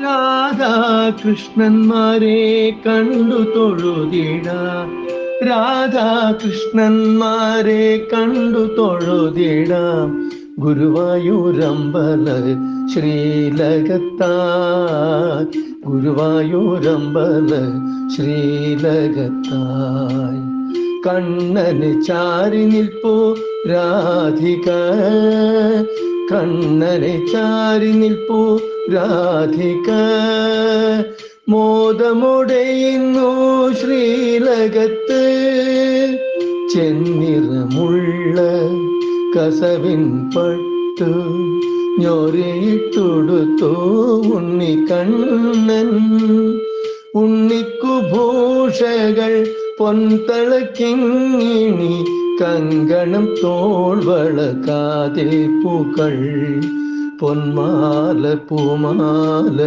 രാധാകൃഷ്ണന്മാരെ കണ്ടു തൊഴുതിടാം, രാധാകൃഷ്ണന്മാരെ കണ്ടു തൊഴുതിടാം. ഗുരുവായൂരമ്പല ശ്രീലകത്തായ്, ഗുരുവായൂരമ്പല ശ്രീലകത്തായ്. കണ്ണന് ചാരി നിൽപ്പൂ രാധിക, കണ്ണനെ ചാരി നിൽപ്പൂ രാധിക. മോദമുടയുന്നു ശ്രീലകത്ത്, ചെന്നിറമുള്ള കസവിൻ പട്ടു ഞൊറിയിട്ടൊടുത്തു ഉണ്ണിക്കണ്ണൻ. ഉണ്ണിക്കുഭൂഷകൾ പൊൻതളക്കിങ്ങിണി, കങ്കണം തോൾവള കാതിൽ പൂക്കൾ, പൊന്മാല പൂമാല